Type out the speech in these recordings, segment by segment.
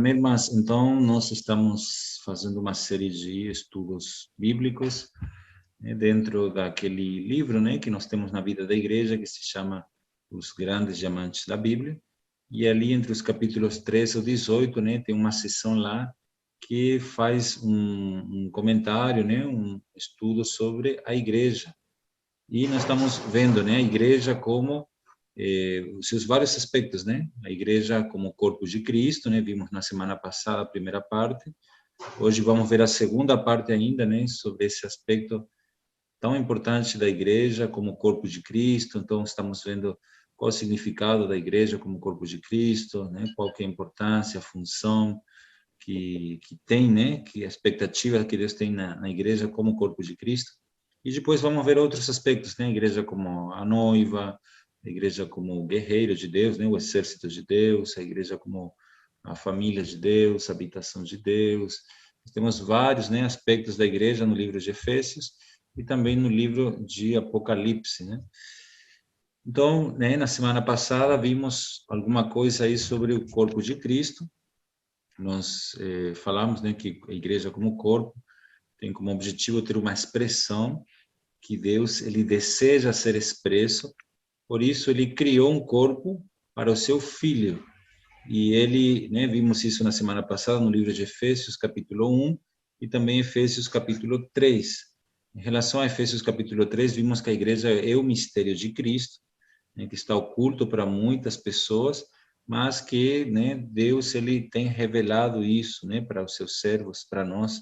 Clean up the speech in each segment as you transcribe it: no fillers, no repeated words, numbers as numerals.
Amém, irmãs? Então, nós estamos fazendo uma série de estudos bíblicos, né, dentro daquele livro, né, que nós temos na vida da igreja, que se chama Os Grandes Diamantes da Bíblia. E ali, entre os capítulos 13 ao 18, né, tem uma seção lá que faz um comentário, né, um estudo sobre a igreja. E nós estamos vendo, né, a igreja como os seus vários aspectos, né? A igreja como corpo de Cristo, né? Vimos na semana passada a primeira parte. Hoje vamos ver a segunda parte ainda, né? Sobre esse aspecto tão importante da igreja como corpo de Cristo. Então, estamos vendo qual o significado da igreja como corpo de Cristo, né? Qual que é a importância, a função que tem, né? Que a expectativa que Deus tem na igreja como corpo de Cristo. E depois vamos ver outros aspectos, né? A igreja como a noiva, a igreja como o guerreiro de Deus, né? O exército de Deus, a igreja como a família de Deus, a habitação de Deus. Temos vários, né, aspectos da igreja no livro de Efésios e também no livro de Apocalipse, né? Então, né, na semana passada vimos alguma coisa aí sobre o corpo de Cristo. Nós falamos, né, que a igreja como corpo tem como objetivo ter uma expressão que Deus ele deseja ser expresso. Por isso ele criou um corpo para o seu filho. E ele, né, vimos isso na semana passada no livro de Efésios, capítulo 1, e também Efésios, capítulo 3. Em relação a Efésios, capítulo 3, vimos que a igreja é o mistério de Cristo, né, que está oculto para muitas pessoas, mas que, né, Deus ele tem revelado isso, né, para os seus servos, para nós,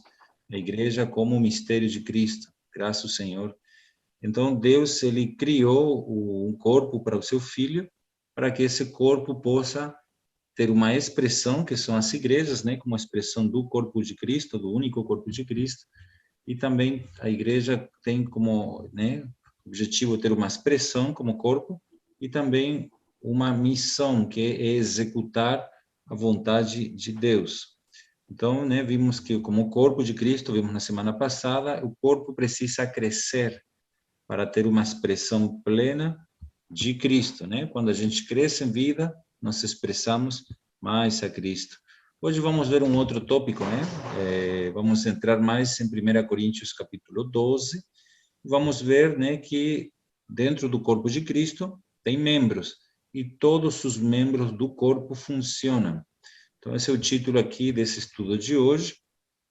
a igreja como o mistério de Cristo. Graças ao Senhor. Então, Deus ele criou um corpo para o seu filho, para que esse corpo possa ter uma expressão, que são as igrejas, né, como a expressão do corpo de Cristo, do único corpo de Cristo, e também a igreja tem como, né, objetivo ter uma expressão como corpo, e também uma missão, que é executar a vontade de Deus. Então, né, vimos que como corpo de Cristo, vimos na semana passada, o corpo precisa crescer, para ter uma expressão plena de Cristo, né? Quando a gente cresce em vida, nós expressamos mais a Cristo. Hoje vamos ver um outro tópico, né? Vamos entrar mais em 1 Coríntios capítulo 12. Vamos ver, né, que dentro do corpo de Cristo tem membros e todos os membros do corpo funcionam. Então esse é o título aqui desse estudo de hoje.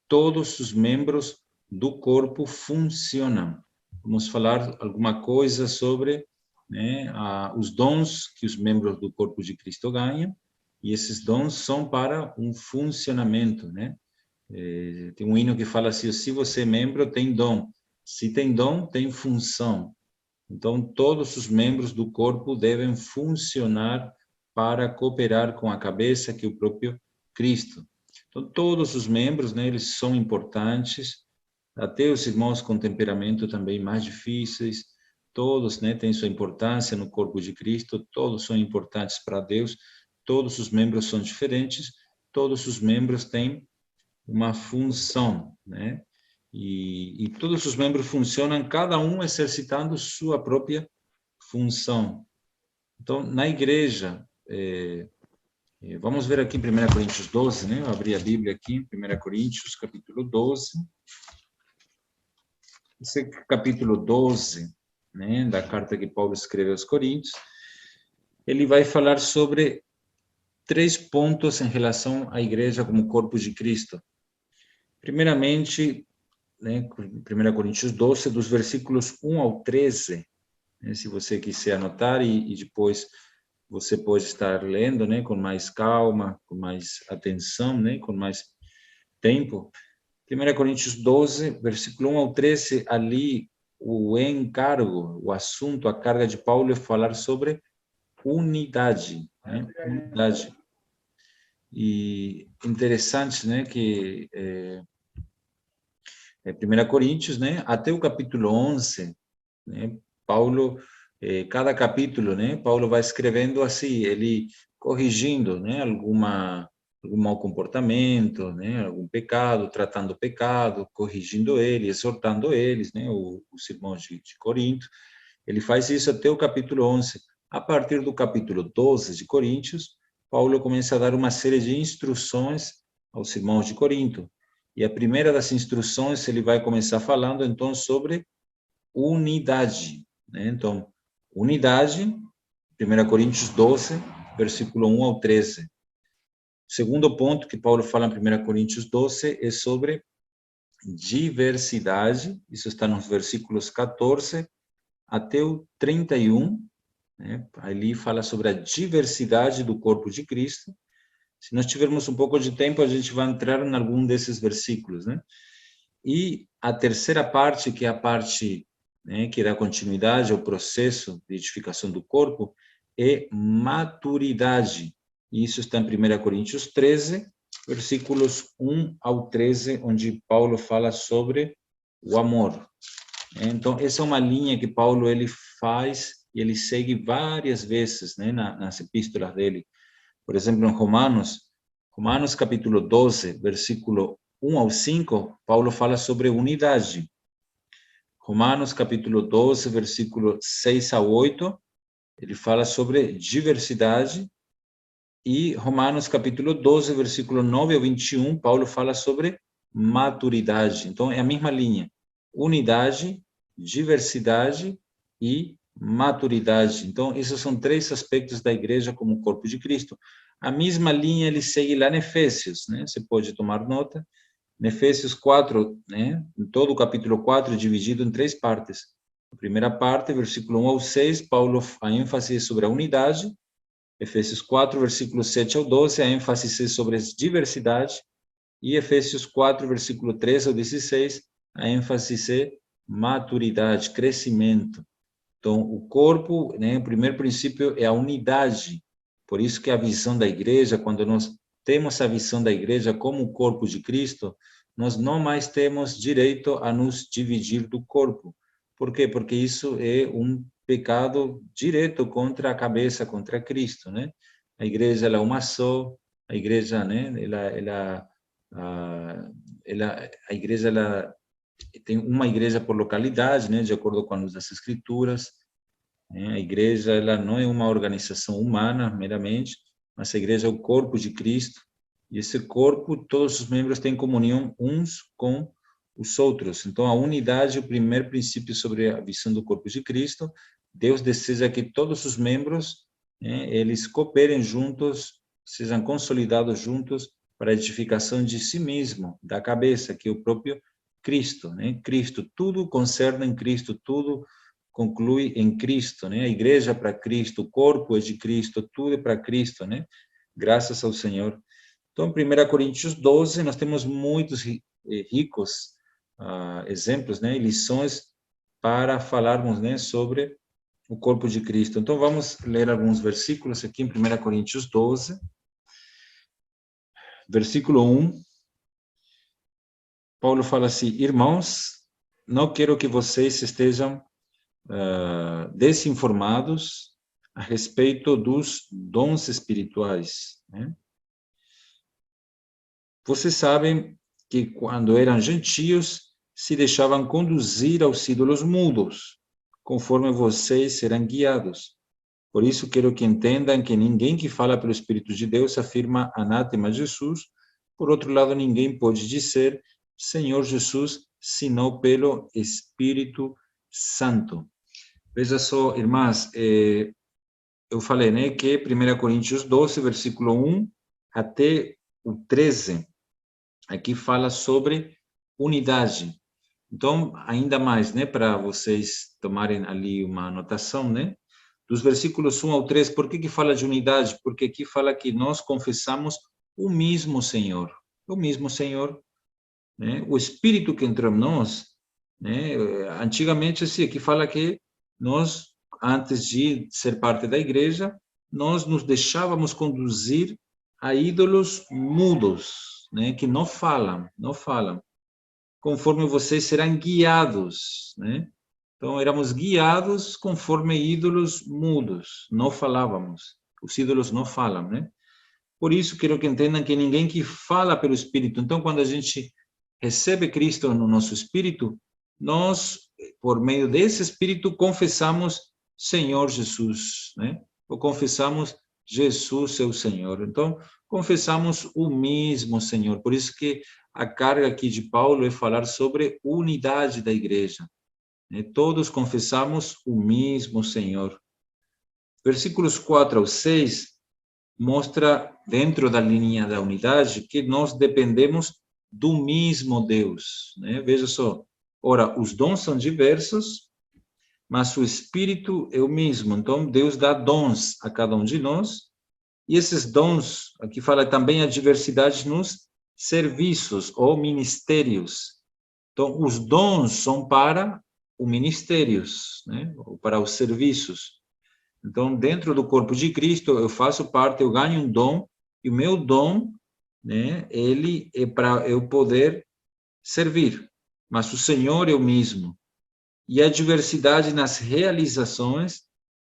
Todos os membros do corpo funcionam. Vamos falar alguma coisa sobre, né, os dons que os membros do corpo de Cristo ganham, e esses dons são para um funcionamento, né? Tem um hino que fala assim: se você é membro, tem dom. Se tem dom, tem função. Então, todos os membros do corpo devem funcionar para cooperar com a cabeça, que é o próprio Cristo. Então, todos os membros, né, eles são importantes, até os irmãos com temperamento também mais difíceis, todos, né, têm sua importância no corpo de Cristo, todos são importantes para Deus, todos os membros são diferentes, todos os membros têm uma função, né? E todos os membros funcionam, cada um exercitando sua própria função. Então, na igreja, vamos ver aqui em 1 Coríntios 12, né? Eu abri a Bíblia aqui, 1 Coríntios, capítulo 12. Esse capítulo 12, né, da carta que Paulo escreveu aos Coríntios, ele vai falar sobre 3 pontos em relação à igreja como corpo de Cristo. Primeiramente, né, 1 Coríntios 12, dos versículos 1 ao 13, né, se você quiser anotar, e depois você pode estar lendo, né, com mais calma, com mais atenção, né, com mais tempo. 1 Coríntios 12, versículo 1 ao 13, ali o encargo, o assunto, a carga de Paulo é falar sobre unidade, né? Unidade. E interessante, né, que 1 Coríntios, né, até o capítulo 11, né, Paulo, cada capítulo, né, Paulo vai escrevendo assim, ele corrigindo, né, algum mau comportamento, né, algum pecado, tratando o pecado, corrigindo ele, exortando eles, né, os irmãos de Corinto. Ele faz isso até o capítulo 11. A partir do capítulo 12 de Coríntios, Paulo começa a dar uma série de instruções aos irmãos de Corinto. E a primeira das instruções, ele vai começar falando, então, sobre unidade, né? Então, unidade, 1 Coríntios 12, versículo 1 ao 13. O segundo ponto que Paulo fala em 1 Coríntios 12 é sobre diversidade, isso está nos versículos 14 até o 31, né? Ali fala sobre a diversidade do corpo de Cristo. Se nós tivermos um pouco de tempo, a gente vai entrar em algum desses versículos, né? E a terceira parte, que é a parte, né, que dá continuidade ao processo de edificação do corpo, é maturidade. Isso está em 1 Coríntios 13, versículos 1 ao 13, onde Paulo fala sobre o amor. Então, essa é uma linha que Paulo ele faz e ele segue várias vezes, né, nas epístolas dele. Por exemplo, em Romanos capítulo 12, versículo 1 ao 5, Paulo fala sobre unidade. Romanos capítulo 12, versículo 6 a 8, ele fala sobre diversidade. E Romanos capítulo 12, versículo 9 ao 21, Paulo fala sobre maturidade. Então, é a mesma linha. Unidade, diversidade e maturidade. Então, esses são três aspectos da igreja como corpo de Cristo. A mesma linha ele segue lá em Efésios, né? Você pode tomar nota. Em Efésios 4, né? Em todo o capítulo 4 é dividido em três partes. A primeira parte, versículo 1 ao 6, Paulo, a ênfase é sobre a unidade. Efésios 4, versículo 7 ao 12, a ênfase é sobre a diversidade. E Efésios 4, versículo 13 ao 16, a ênfase é maturidade, crescimento. Então, o corpo, né, o primeiro princípio é a unidade. Por isso que a visão da igreja, quando nós temos a visão da igreja como o corpo de Cristo, nós não mais temos direito a nos dividir do corpo. Por quê? Porque isso é um pecado direto contra a cabeça, contra Cristo, né? A igreja ela é uma só, a igreja, né? A igreja ela tem uma igreja por localidade, né? De acordo com as escrituras. A igreja ela não é uma organização humana meramente, mas a igreja é o corpo de Cristo. E esse corpo, todos os membros têm comunhão uns com os outros. Então, a unidade é o primeiro princípio sobre a visão do corpo de Cristo. Deus deseja que todos os membros, né, eles cooperem juntos, sejam consolidados juntos para a edificação de si mesmo, da cabeça, que é o próprio Cristo, né? Cristo, tudo concerne em Cristo, tudo conclui em Cristo, né? A igreja é para Cristo, o corpo é de Cristo, tudo é para Cristo, né? Graças ao Senhor. Então, em 1 Coríntios 12, nós temos muitos ricos exemplos, né? Lições para falarmos, né, sobre o corpo de Cristo. Então, vamos ler alguns versículos aqui em 1 Coríntios 12, versículo 1. Paulo fala assim: irmãos, não quero que vocês estejam desinformados a respeito dos dons espirituais, né? Vocês sabem que quando eram gentios, se deixavam conduzir aos ídolos mudos, conforme vocês serão guiados. Por isso, quero que entendam que ninguém que fala pelo Espírito de Deus afirma anátema Jesus. Por outro lado, ninguém pode dizer Senhor Jesus, senão pelo Espírito Santo. Veja só, irmãs, eu falei, né, que 1 Coríntios 12, versículo 1 até o 13, aqui fala sobre unidade. Então, ainda mais, né, para vocês tomarem ali uma anotação, né, dos versículos 1 ao 3, por que fala de unidade? Porque aqui fala que nós confessamos o mesmo Senhor, né, o Espírito que entrou em nós, né, antigamente, assim, aqui fala que nós, antes de ser parte da igreja, nós nos deixávamos conduzir a ídolos mudos, né, que não falam, conforme vocês serão guiados, né? Então, éramos guiados conforme ídolos mudos, não falávamos, os ídolos não falam, né? Por isso, quero que entendam que ninguém que fala pelo Espírito, então, quando a gente recebe Cristo no nosso espírito, nós, por meio desse espírito, confessamos Senhor Jesus, né? Ou confessamos Jesus, seu Senhor. Então, confessamos o mesmo Senhor. Por isso que a carga aqui de Paulo é falar sobre unidade da igreja. Todos confessamos o mesmo Senhor. Versículos 4 ao 6 mostra, dentro da linha da unidade, que nós dependemos do mesmo Deus. Veja só, ora, os dons são diversos, mas o Espírito é o mesmo. Então, Deus dá dons a cada um de nós, e esses dons, aqui fala também a diversidade nos serviços ou ministérios. Então, os dons são para os ministérios, ou para os serviços. Então, dentro do corpo de Cristo, eu faço parte, eu ganho um dom, e o meu dom, ele é para eu poder servir. Mas o Senhor é o mesmo. E a diversidade nas realizações,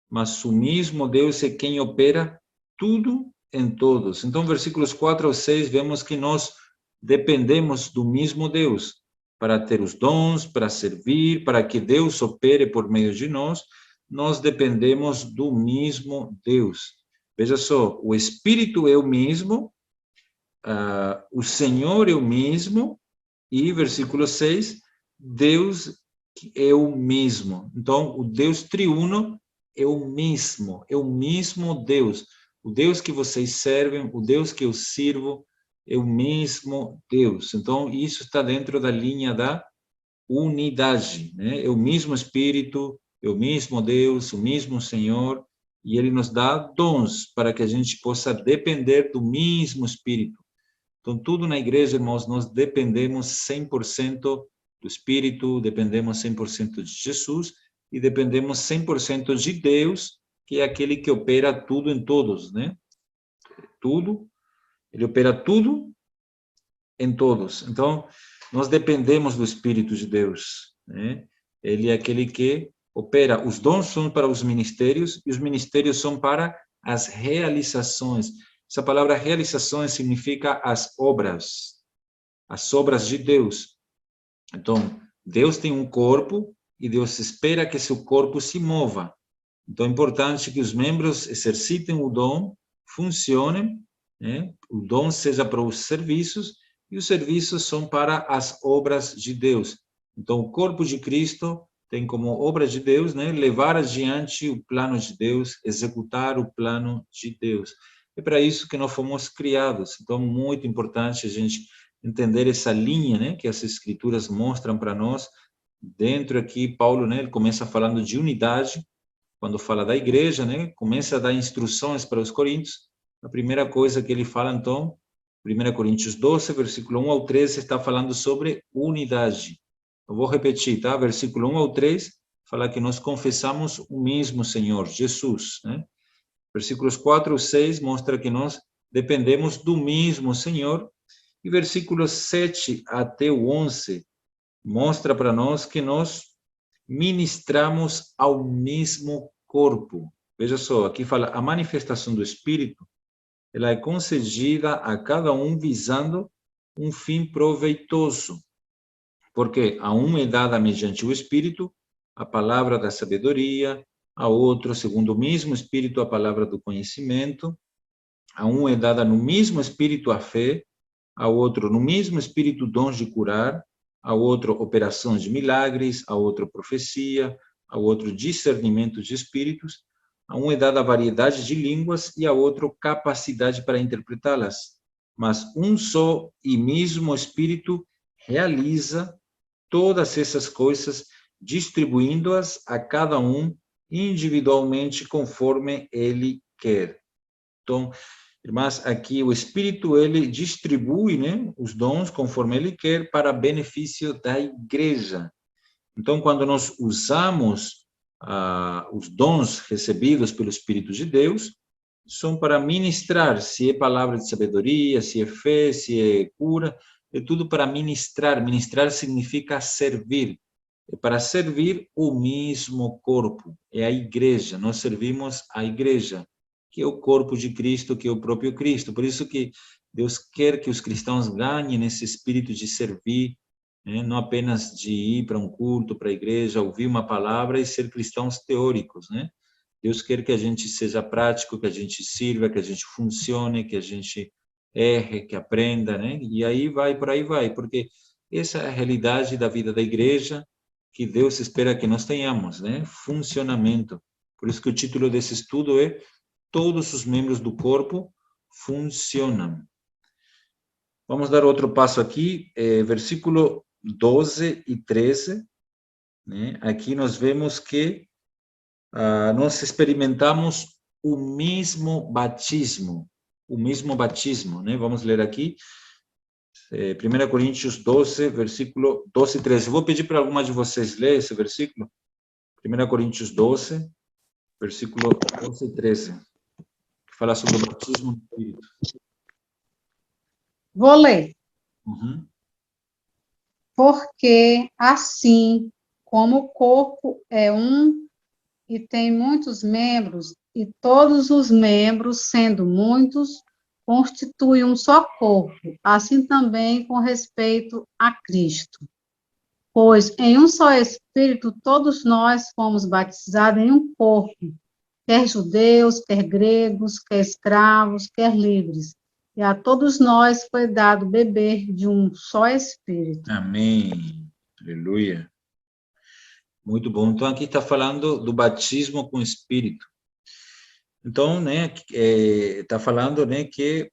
mas o mesmo Deus é quem opera tudo em todos. Então, versículos 4 ao 6, vemos que nós dependemos do mesmo Deus para ter os dons, para servir, para que Deus opere por meio de nós. Nós dependemos do mesmo Deus. Veja só, o Espírito é o mesmo, o Senhor é o mesmo, e versículo 6, Deus é o mesmo. Então, o Deus triuno é o mesmo Deus. O Deus que vocês servem, o Deus que eu sirvo, é o mesmo Deus. Então, isso está dentro da linha da unidade, É o mesmo Espírito, é o mesmo Deus, o mesmo Senhor, e Ele nos dá dons para que a gente possa depender do mesmo Espírito. Então, tudo na igreja, irmãos, nós dependemos 100% do Espírito, dependemos 100% de Jesus e dependemos 100% de Deus, que é aquele que opera tudo em todos, Tudo, Ele opera tudo em todos. Então, nós dependemos do Espírito de Deus, Ele é aquele que opera. Os dons são para os ministérios e os ministérios são para as realizações. Essa palavra realizações significa as obras de Deus. Então, Deus tem um corpo e Deus espera que seu corpo se mova. Então, é importante que os membros exercitem o dom, funcionem, o dom seja para os serviços, e os serviços são para as obras de Deus. Então, o corpo de Cristo tem como obra de Deus, levar adiante o plano de Deus, executar o plano de Deus. É para isso que nós fomos criados. Então, muito importante a gente entender essa linha, que as Escrituras mostram para nós. Dentro aqui, Paulo, ele começa falando de unidade. Quando fala da igreja, começa a dar instruções para os coríntios. A primeira coisa que ele fala, então, 1 Coríntios 12, versículo 1 ao 13, está falando sobre unidade. Eu vou repetir, tá? Versículo 1 ao 3, fala que nós confessamos o mesmo Senhor, Jesus, Versículos 4 ao 6 mostra que nós dependemos do mesmo Senhor. E versículos 7 até o 11 mostra para nós que nós ministramos ao mesmo corpo. Veja só, aqui fala, a manifestação do Espírito, ela é concedida a cada um visando um fim proveitoso. Porque a um é dada mediante o Espírito a palavra da sabedoria, a outro, segundo o mesmo Espírito, a palavra do conhecimento, a um é dada no mesmo Espírito a fé, a outro no mesmo Espírito dons de curar, a outro operações de milagres, a outro profecia, a outro discernimento de espíritos, a um é dada a variedade de línguas e a outro capacidade para interpretá-las. Mas um só e mesmo Espírito realiza todas essas coisas, distribuindo-as a cada um individualmente conforme ele quer. Então, irmãs, aqui o Espírito, ele distribui, os dons conforme ele quer para benefício da igreja. Então, quando nós usamos os dons recebidos pelo Espírito de Deus, são para ministrar, se é palavra de sabedoria, se é fé, se é cura, é tudo para ministrar. Ministrar significa servir. É para servir o mesmo corpo, é a igreja. Nós servimos a igreja, que é o corpo de Cristo, que é o próprio Cristo. Por isso que Deus quer que os cristãos ganhem esse espírito de servir, não apenas de ir para um culto, para a igreja, ouvir uma palavra e ser cristãos teóricos, Deus quer que a gente seja prático, que a gente sirva, que a gente funcione, que a gente erre, que aprenda, né? E aí vai, por aí vai, porque essa é a realidade da vida da igreja que Deus espera que nós tenhamos, né? Funcionamento. Por isso que o título desse estudo é Todos os membros do corpo funcionam. Vamos dar outro passo aqui, versículo 12 e 13, né? Aqui nós vemos que nós experimentamos o mesmo batismo, né? Vamos ler aqui, 1 Coríntios 12, versículo 12 e 13. Vou pedir para alguma de vocês ler esse versículo, 1 Coríntios 12, versículo 12 e 13, que fala sobre o batismo no Espírito. Vou ler. Uhum. Porque assim como o corpo é um e tem muitos membros, e todos os membros, sendo muitos, constituem um só corpo, assim também com respeito a Cristo. Pois em um só Espírito todos nós fomos batizados em um corpo, quer judeus, quer gregos, quer escravos, quer livres. E a todos nós foi dado beber de um só Espírito. Amém. Aleluia. Muito bom. Então, aqui está falando do batismo com o Espírito. Então, né, está falando, né, que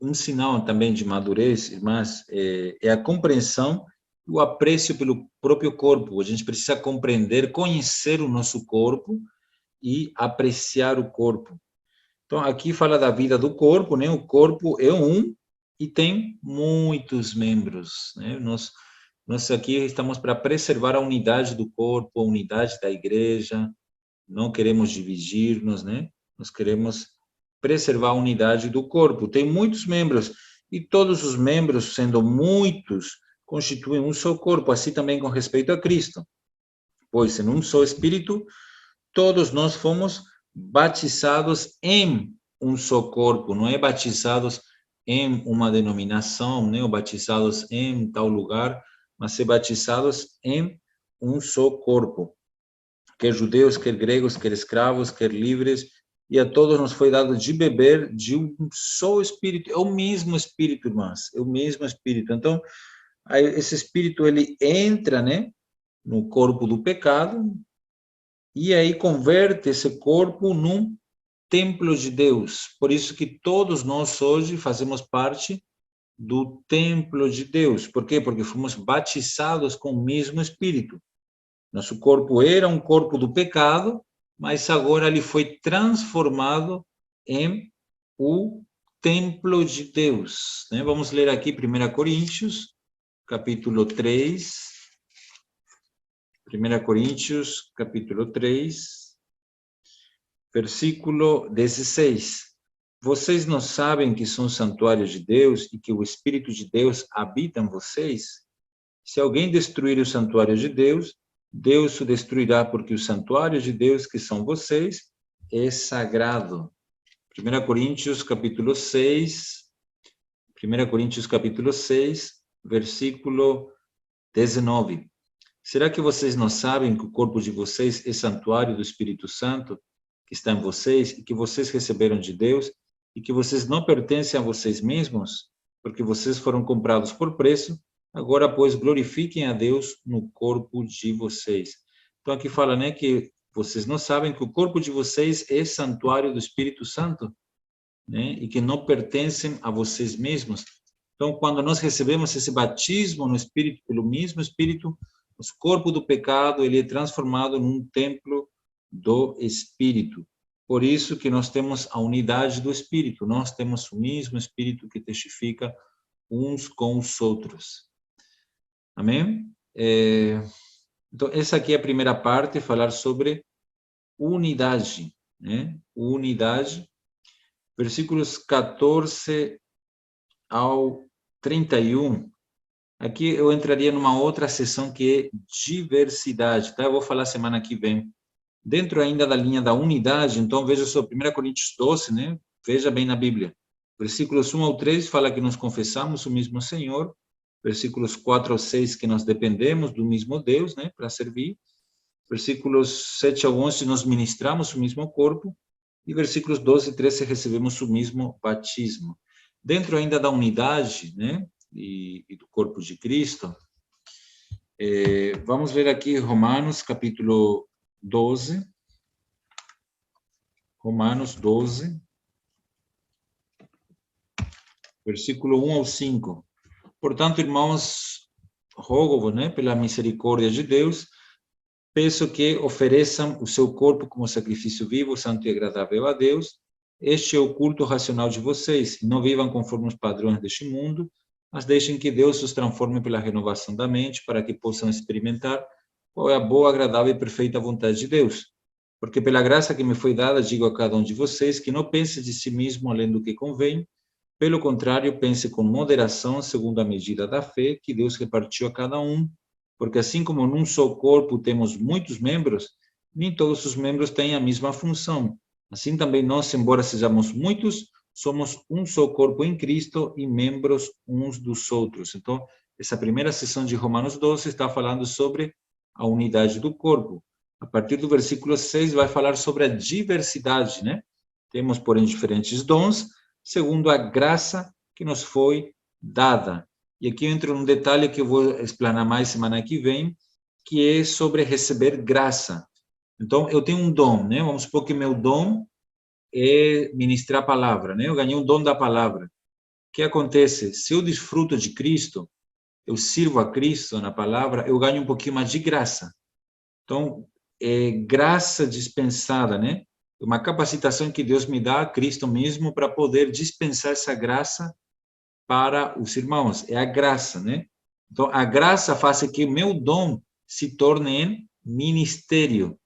um sinal também de madurez, mas é a compreensão e o apreço pelo próprio corpo. A gente precisa compreender, conhecer o nosso corpo e apreciar o corpo. Então, aqui fala da vida do corpo, né? O corpo é um e tem muitos membros, né? Nós aqui estamos para preservar a unidade do corpo, a unidade da igreja, não queremos dividir-nos, né? Nós queremos preservar a unidade do corpo. Tem muitos membros, e todos os membros, sendo muitos, constituem um só corpo, assim também com respeito a Cristo. Pois em um só Espírito, todos nós fomos batizados em um só corpo, não é batizados em uma denominação, né? Ou batizados em tal lugar, mas é batizados em um só corpo. Quer judeus, quer gregos, quer escravos, quer livres, e a todos nos foi dado de beber de um só Espírito. É o mesmo Espírito, irmãs, é o mesmo Espírito. Então, esse Espírito, ele entra, né, no corpo do pecado, e aí converte esse corpo num templo de Deus. Por isso que todos nós hoje fazemos parte do templo de Deus. Por quê? Porque fomos batizados com o mesmo Espírito. Nosso corpo era um corpo do pecado, mas agora ele foi transformado em o templo de Deus, né? Vamos ler aqui 1 Coríntios, capítulo 3. 1 Coríntios, capítulo 3, versículo 16. Vocês não sabem que são santuários de Deus e que o Espírito de Deus habita em vocês? Se alguém destruir o santuário de Deus, Deus o destruirá, porque o santuário de Deus, que são vocês, é sagrado. 1 Coríntios, capítulo 6, 1 Coríntios, capítulo 6, versículo 19. Será que vocês não sabem que o corpo de vocês é santuário do Espírito Santo, que está em vocês, e que vocês receberam de Deus, e que vocês não pertencem a vocês mesmos, porque vocês foram comprados por preço? Agora, pois, glorifiquem a Deus no corpo de vocês. Então, aqui fala, né, que vocês não sabem que o corpo de vocês é santuário do Espírito Santo, né, e que não pertencem a vocês mesmos. Então, quando nós recebemos esse batismo no Espírito, pelo mesmo Espírito, o corpo do pecado, ele é transformado num templo do Espírito. Por isso que nós temos a unidade do Espírito, nós temos o mesmo Espírito que testifica uns com os outros. Amém? Então, essa aqui é a primeira parte, falar sobre unidade, né? Unidade. Versículos 14 ao 31. Aqui eu entraria numa outra seção que é diversidade, tá? Eu vou falar semana que vem. Dentro ainda da linha da unidade, então veja só, 1 Coríntios 12, né? Veja bem na Bíblia. Versículos 1 ao 3 fala que nós confessamos o mesmo Senhor. Versículos 4 ao 6 que nós dependemos do mesmo Deus, né? Para servir. Versículos 7 ao 11 nós ministramos o mesmo corpo. E versículos 12 e 13 recebemos o mesmo batismo. Dentro ainda da unidade, né, e do corpo de Cristo, vamos ver aqui Romanos capítulo 12, Romanos 12, versículo 1 ao 5. Portanto, irmãos, rogo-vos, né, pela misericórdia de Deus, peço que ofereçam o seu corpo como sacrifício vivo, santo e agradável a Deus. Este é o culto racional de vocês. Não vivam conforme os padrões deste mundo, mas deixem que Deus os transforme pela renovação da mente, para que possam experimentar qual é a boa, agradável e perfeita vontade de Deus. Porque pela graça que me foi dada, digo a cada um de vocês que não pense de si mesmo além do que convém. Pelo contrário, pense com moderação, segundo a medida da fé que Deus repartiu a cada um. Porque assim como num só corpo temos muitos membros, nem todos os membros têm a mesma função. Assim também nós, embora sejamos muitos, somos um só corpo em Cristo e membros uns dos outros. Então, essa primeira sessão de Romanos 12 está falando sobre a unidade do corpo. A partir do versículo 6 vai falar sobre a diversidade, né? Temos, porém, diferentes dons, segundo a graça que nos foi dada. E aqui eu entro num detalhe que eu vou explanar mais semana que vem, que é sobre receber graça. Então, eu tenho um dom, né? Vamos supor que meu dom é ministrar a palavra, né? Eu ganhei um dom da palavra. O que acontece? Se eu desfruto de Cristo, eu sirvo a Cristo na palavra, eu ganho um pouquinho mais de graça. Então, é graça dispensada, né? Uma capacitação que Deus me dá, Cristo mesmo, para poder dispensar essa graça para os irmãos. É a graça, né? Então, a graça faz que o meu dom se torne em ministério.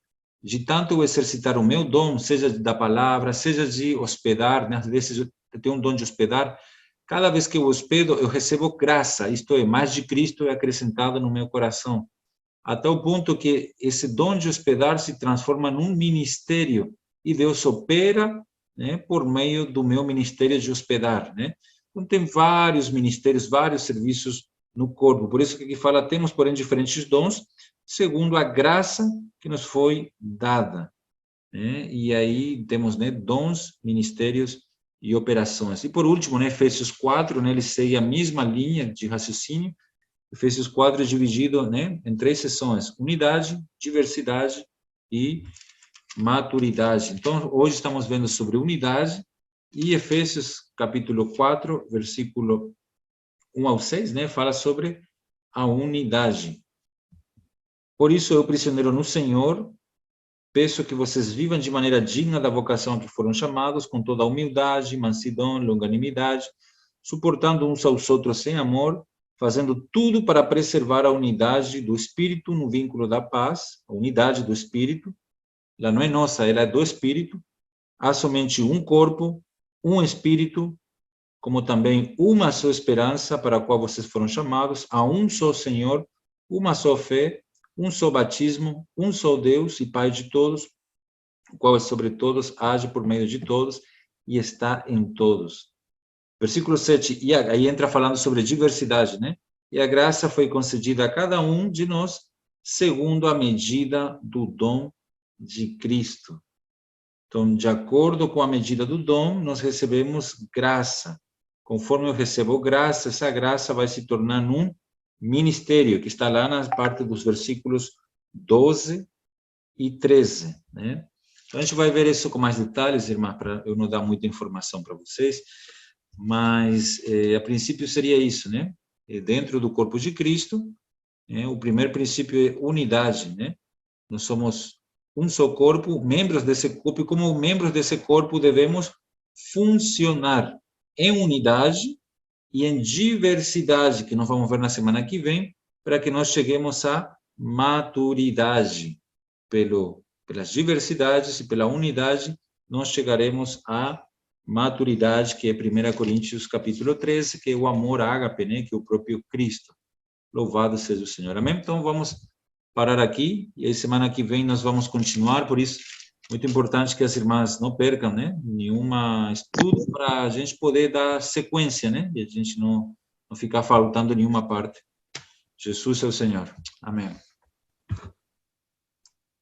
De tanto eu exercitar o meu dom, seja da palavra, seja de hospedar, né? Às vezes eu tenho um dom de hospedar. Cada vez que eu hospedo, eu recebo graça, isto é, mais de Cristo é acrescentado no meu coração. Até o ponto que esse dom de hospedar se transforma num ministério e Deus opera, né, por meio do meu ministério de hospedar, né? Então tem vários ministérios, vários serviços no corpo. Por isso que aqui fala, temos, porém, diferentes dons, segundo a graça que nos foi dada, né? E aí temos, né, dons, ministérios e operações. E por último, né, Efésios 4, né, ele segue a mesma linha de raciocínio. Efésios 4 é dividido, né, em 3 seções: unidade, diversidade e maturidade. Então, hoje estamos vendo sobre unidade, e Efésios capítulo 4, versículo 1 ao 6, né, fala sobre a unidade. Por isso, eu, prisioneiro no Senhor, peço que vocês vivam de maneira digna da vocação que foram chamados, com toda a humildade, mansidão, longanimidade, suportando uns aos outros sem amor, fazendo tudo para preservar a unidade do Espírito no vínculo da paz, a unidade do Espírito. Ela não é nossa, ela é do Espírito. Há somente um corpo, um Espírito, como também uma só esperança para a qual vocês foram chamados, há um só Senhor, uma só fé, um só batismo, um só Deus e Pai de todos, o qual é sobre todos, age por meio de todos e está em todos. Versículo 7, e aí entra falando sobre diversidade, né? E a graça foi concedida a cada um de nós, segundo a medida do dom de Cristo. Então, de acordo com a medida do dom, nós recebemos graça. Conforme eu recebo graça, essa graça vai se tornar um ministério, que está lá na parte dos versículos 12 e 13, né? Então, a gente vai ver isso com mais detalhes, irmã, para eu não dar muita informação para vocês, mas, a princípio, seria isso, né? Dentro do corpo de Cristo, o primeiro princípio é unidade, né? Nós somos um só corpo, membros desse corpo, e como membros desse corpo devemos funcionar em unidade e em diversidade, que nós vamos ver na semana que vem, para que nós cheguemos à maturidade. Pelas diversidades e pela unidade, nós chegaremos à maturidade, que é 1 Coríntios capítulo 13, que é o amor ágape, né, que é o próprio Cristo. Louvado seja o Senhor. Amém? Então, vamos parar aqui, e aí semana que vem nós vamos continuar, por isso, muito importante que as irmãs não percam, né, nenhuma estudo, para a gente poder dar sequência, né, e a gente não ficar faltando nenhuma parte. Jesus é o Senhor. Amém.